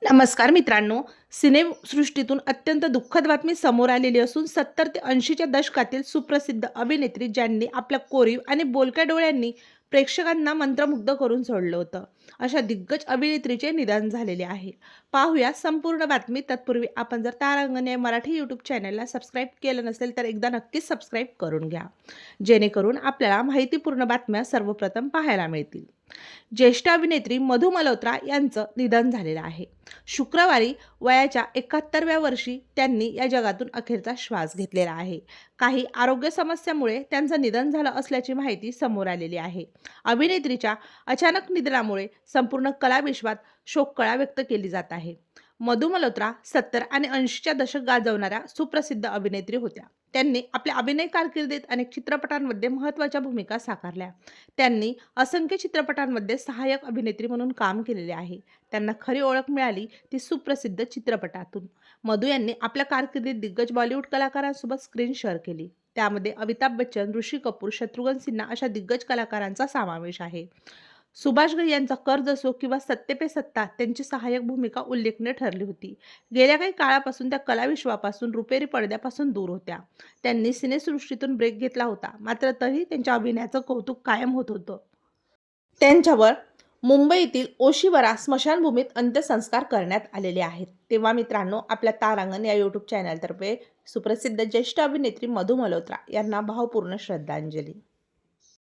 नमस्कार मित्रांनो, सिनेसृष्टीतून अत्यंत दुःखद बातमी समोर आलेली असून 70 ते 80च्या दशकातील सुप्रसिद्ध अभिनेत्री ज्यांनी आपल्या कोरीव आणि बोलक्या डोळ्यांनी प्रेक्षकांना मंत्रमुग्ध करून सोडलं होतं, अशा दिग्गज अभिनेत्रीचे निधन झालेले आहे. पाहूया संपूर्ण बातमी. तत्पूर्वी आपण जर तारांगण या मराठी यूट्यूब चॅनलला सबस्क्राईब केलं नसेल तर एकदा नक्कीच सबस्क्राईब करून घ्या, जेणेकरून आपल्याला माहितीपूर्ण बातम्या सर्वप्रथम पाहायला मिळतील. ज्येष्ठ अभिनेत्री मधु मल्होत्रा यांचं निधन झालेलं आहे. शुक्रवारी वयाच्या 71व्या वर्षी त्यांनी या जगातून अखेरचा श्वास घेतलेला आहे. काही आरोग्य समस्यामुळे त्यांचं निधन झालं असल्याची माहिती समोर आलेली आहे. अभिनेत्रीच्या अचानक निधनामुळे संपूर्ण कलाविश्वात शोककळा व्यक्त केली जात आहे. मधु मल्होत्रा 70 आणि 80च्या दशक गाजवणाऱ्या सुप्रसिद्ध अभिनेत्री होत्या. त्यांनी आपल्या अभिनय कारकिर्दीत अनेक चित्रपटांमध्ये महत्त्वाच्या भूमिका साकारल्या. त्यांनी असंख्य चित्रपटांमध्ये सहाय्यक अभिनेत्री म्हणून काम केलेले आहे. त्यांना खरी ओळख मिळाली ती सुप्रसिद्ध चित्रपटातून. मधु यांनी आपल्या कारकिर्दीत दिग्गज बॉलिवूड कलाकारांसोबत स्क्रीन शेअर केली. त्यामध्ये अमिताभ बच्चन, ऋषी कपूर, शत्रुघ्न सिन्हा अशा दिग्गज कलाकारांचा समावेश आहे. सुभाष घई यांचा कर्ज असो किंवा सत्ते पे सत्ता, त्यांची सहाय्यक भूमिका उल्लेखनीय ठरली होती. गेल्या काही काळापासून त्या कलाविश्वापासून, रुपेरी पडद्यापासून दूर होत्या. त्यांनी सिनेसृष्टीतून ब्रेक घेतला होता, मात्र तरीही त्यांच्या अभिनयाचं कौतुक कायम होत होतं. त्यांच्यावर मुंबईतील ओशिवरा स्मशानभूमीत अंत्यसंस्कार करण्यात आलेले आहेत. तेव्हा मित्रांनो, आपल्या तारांगण या यूट्यूब चॅनलतर्फे सुप्रसिद्ध ज्येष्ठ अभिनेत्री मधु मल्होत्रा यांना भावपूर्ण श्रद्धांजली.